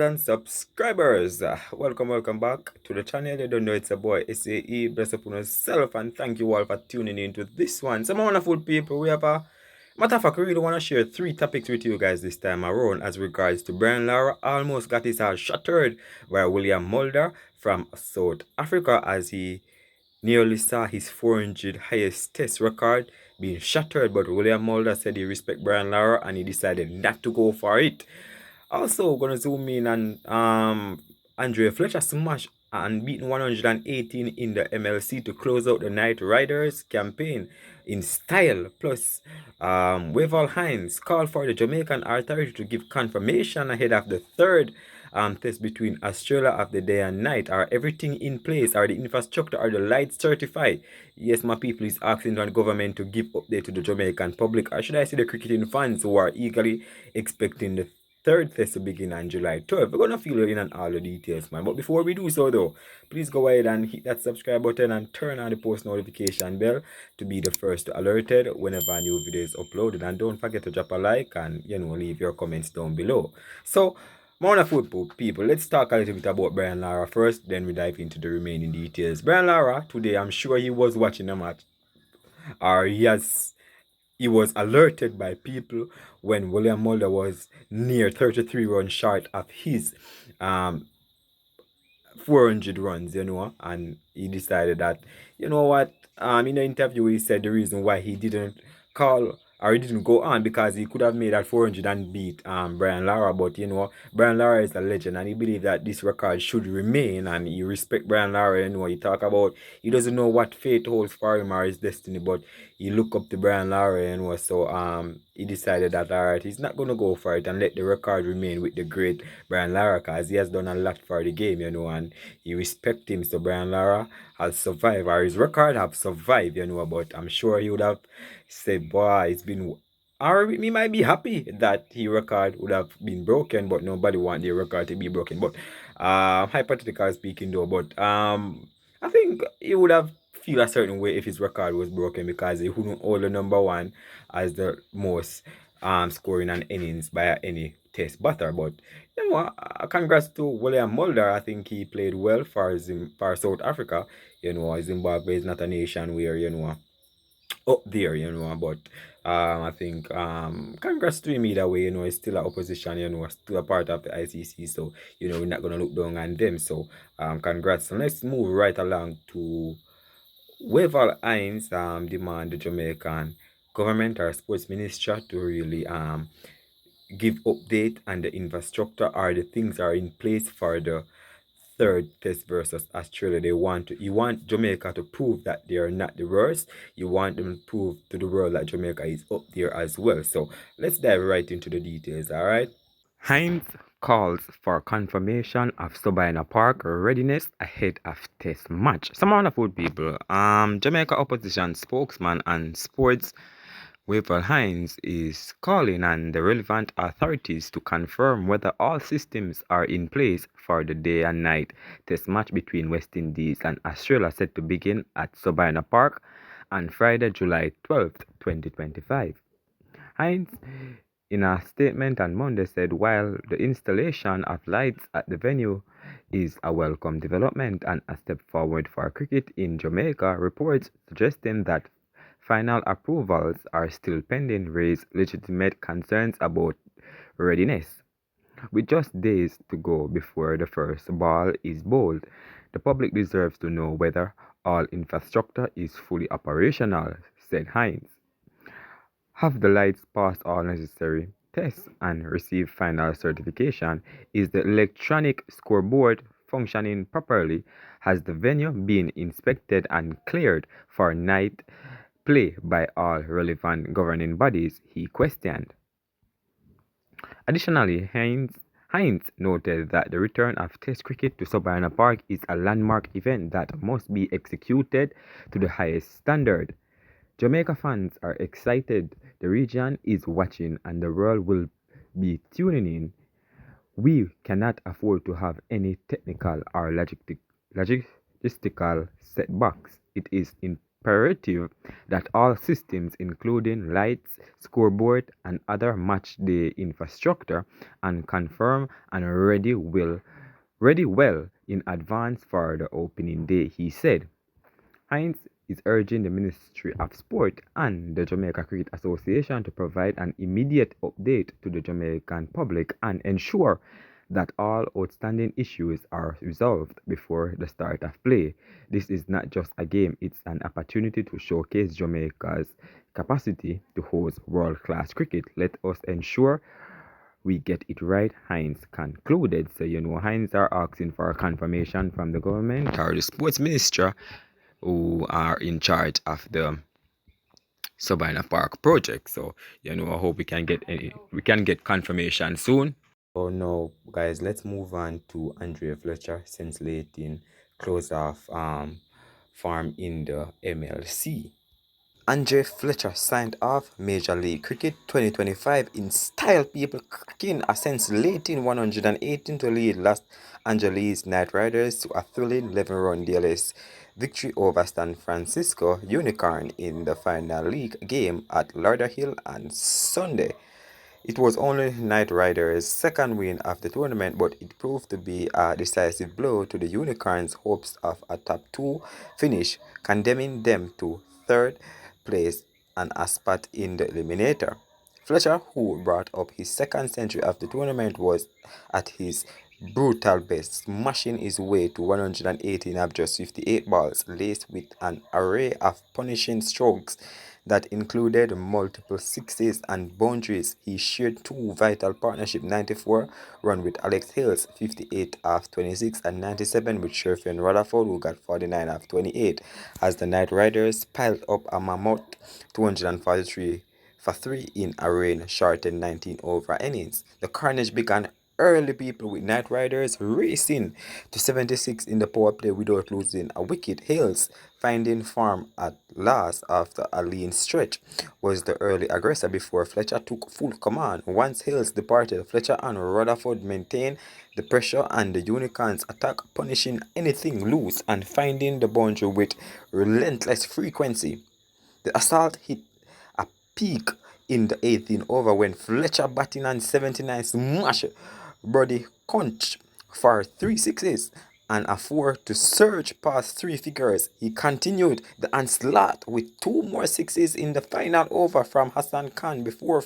And subscribers, welcome back to the channel. You don't know it's a boy SAE. Bless upon yourself, and thank you all for tuning in to this one. Some wonderful people. We have a matter of fact, we really want to share 3 topics with you guys this time around as regards to Brian Lara almost got his heart shattered by William Mulder from South Africa as he nearly saw his 400 highest test record being shattered, but William Mulder said he respects Brian Lara and he decided not to go for it. Also, gonna zoom in on Andre Fletcher smash and beaten 118 in the MLC to close out the Night Riders campaign in style. Plus, Hinds called for the Jamaican authority to give confirmation ahead of the third test between Australia of the day and night. Are everything in place? Are the infrastructure, are the lights certified? Yes, my people is asking the government to give update to the Jamaican public. Or should I say the cricketing fans who are eagerly expecting the third test to begin on July 12th. We're gonna fill in on all the details, man. But before we do so though, please go ahead and hit that subscribe button and turn on the post notification bell to be the first to alerted whenever a new video is uploaded. And don't forget to drop a like and leave your comments down below. So wonderful people, let's talk a little bit about Brian Lara first, then we dive into the remaining details. Brian Lara, today I'm sure he was watching the match, or he was alerted by people when William Mulder was near 33 runs short of his 400 runs, and he decided that, you know what, in the interview he said the reason why he didn't call or he didn't go on because he could have made that 400 and beat Brian Lara, but Brian Lara is a legend and he believes that this record should remain and he respect Brian Lara. He talk about he doesn't know what fate holds for him or his destiny, but he look up to Brian Lara, so he decided that alright, he's not gonna go for it and let the record remain with the great Brian Lara because he has done a lot for the game, and he respect him. So Brian Lara has survived, or his record have survived, but I'm sure he would have said, boy, it's been, or he might be happy that his record would have been broken, but nobody want the record to be broken. But hypothetically speaking though, but I think he would have feel a certain way if his record was broken because he wouldn't hold the number one as the most scoring and innings by any test batter. But congrats to William Mulder. I think he played well for South Africa. Zimbabwe is not a nation where up there, but I think congrats to him either way. It's still an opposition, still a part of the ICC, so we're not gonna look down on them. So congrats. And let's move right along to Hinds demand the Jamaican government or sports minister to really give update on the infrastructure or the things are in place for the third test versus Australia. You want Jamaica to prove that they are not the worst. You want them to prove to the world that Jamaica is up there as well. So let's dive right into the details, all right? Hinds calls for confirmation of Sabina Park readiness ahead of test match. Some wonderful people. Jamaica opposition spokesman and sports Hinds is calling on the relevant authorities to confirm whether all systems are in place for the day and night test match between West Indies and Australia set to begin at Sabina Park on Friday, July 12th, 2025. Hinds, in a statement on Monday, said while the installation of lights at the venue is a welcome development and a step forward for cricket in Jamaica, reports suggesting that final approvals are still pending raise legitimate concerns about readiness. With just days to go before the first ball is bowled, the public deserves to know whether all infrastructure is fully operational, said Hinds. Have the lights passed all necessary tests and receive final certification? Is the electronic scoreboard functioning properly? Has the venue been inspected and cleared for night play by all relevant governing bodies? He questioned. Additionally, Hinds noted that the return of Test cricket to Sabina Park is a landmark event that must be executed to the highest standard. Jamaica fans are excited, the region is watching, and the world will be tuning in. We cannot afford to have any technical or logistical setbacks. It is imperative that all systems, including lights, scoreboard, and other match-day infrastructure, and confirm and ready well in advance for the opening day, he said. Hinds is urging the Ministry of Sport and the Jamaica Cricket Association to provide an immediate update to the Jamaican public and ensure that all outstanding issues are resolved before the start of play. This is not just a game, it's an opportunity to showcase Jamaica's capacity to host world-class cricket. Let us ensure we get it right, Hinds concluded. So, Hinds are asking for a confirmation from the government or the sports minister who are in charge of the Sabina Park project. So, I hope we can get confirmation soon. So now, guys, let's move on to Andrea Fletcher since late in close off farm in the MLC. Andre Fletcher signed off Major League Cricket 2025 in style, people cracking a since late in 118 to lead Los Angeles Knight Riders to a thrilling 11-run DLS victory over San Francisco Unicorn in the final league game at Lauderhill on Sunday. It was only Knight Riders' second win of the tournament, but it proved to be a decisive blow to the Unicorns' hopes of a top 2 finish, condemning them to third place and a spot in the eliminator. Fletcher, who brought up his second century of the tournament, was at his brutal best, smashing his way to 118 of just 58 balls, laced with an array of punishing strokes that included multiple sixes and boundaries. He shared 2 vital partnership 94 run with Alex Hills, 58 of 26, and 97 with Sherfield Rutherford, who got 49 of 28, as the Knight Riders piled up a mammoth 243 for 3 in a rain-shortened 19-over innings. The carnage began early, people, with Knight Riders racing to 76 in the power play without losing a wicket. Hills, finding form at last after a lean stretch, was the early aggressor before Fletcher took full command. Once Hills departed, Fletcher and Rutherford maintained the pressure and the Unicorns attack, punishing anything loose and finding the boundary with relentless frequency. The assault hit a peak in the 18th over when Fletcher, batting on 79, smashed Brody Conch for 3 sixes and a 4 to surge past 3 figures. He continued the onslaught with 2 more sixes in the final over from Hassan Khan before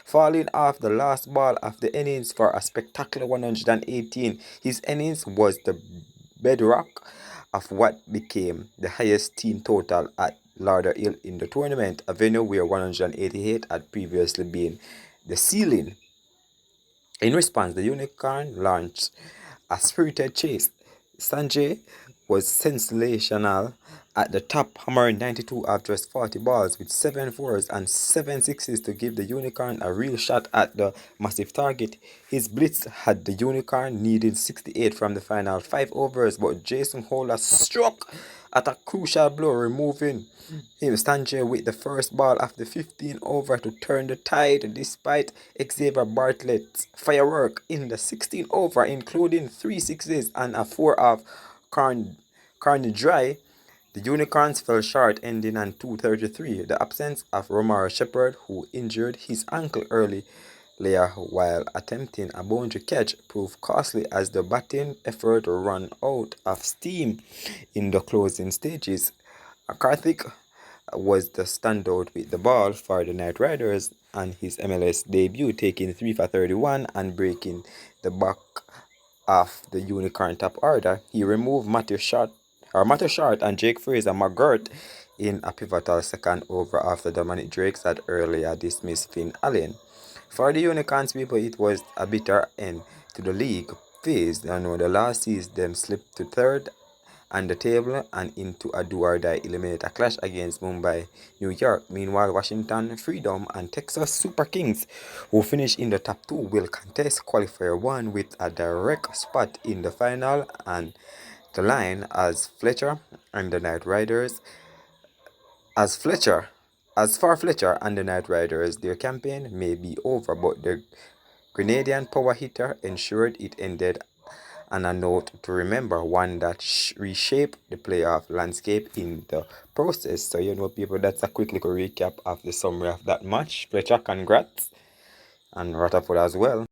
falling off the last ball of the innings for a spectacular 118. His innings was the bedrock of what became the highest team total at Lauderhill in the tournament, a venue where 188 had previously been the ceiling. In response, the Unicorn launched a spirited chase. Sanjay was sensational at the top, hammering 92 of just 40 balls with 7 fours and 7 sixes to give the Unicorn a real shot at the massive target. His blitz had the Unicorn needing 68 from the final 5 overs, but Jason Holder struck at a crucial blow, removing him Sanjay with the first ball of the 15 over to turn the tide, despite Xavier Bartlett's firework in the 16 over, including 3 sixes and a 4 of Carney Dry. The Unicorns fell short, ending on 233. The absence of Romar Shepherd, who injured his ankle early while attempting a boundary catch, proved costly as the batting effort ran out of steam in the closing stages. Karthik was the standout with the ball for the Knight Riders on his MLS debut, taking 3 for 31 and breaking the back of the Unicorn top order. He removed Matthew Short and Jake Fraser McGirt in a pivotal second over after Dominic Drakes had earlier dismissed Finn Allen. For the Unicorns, people, it was a bitter end to the league phase. The last season them slipped to third on the table and into a do-or-die eliminator clash against Mumbai, New York. Meanwhile, Washington Freedom and Texas Super Kings, who finished in the top 2, will contest qualifier 1 with a direct spot in the final and the line as Fletcher and the Knight Riders. As for Fletcher and the Knight Riders, their campaign may be over, but the Grenadian power hitter ensured it ended and a note to remember, one that reshaped the playoff landscape in the process. So, people, that's a quick little recap of the summary of that match. Fletcher, congrats, and Rutherford as well.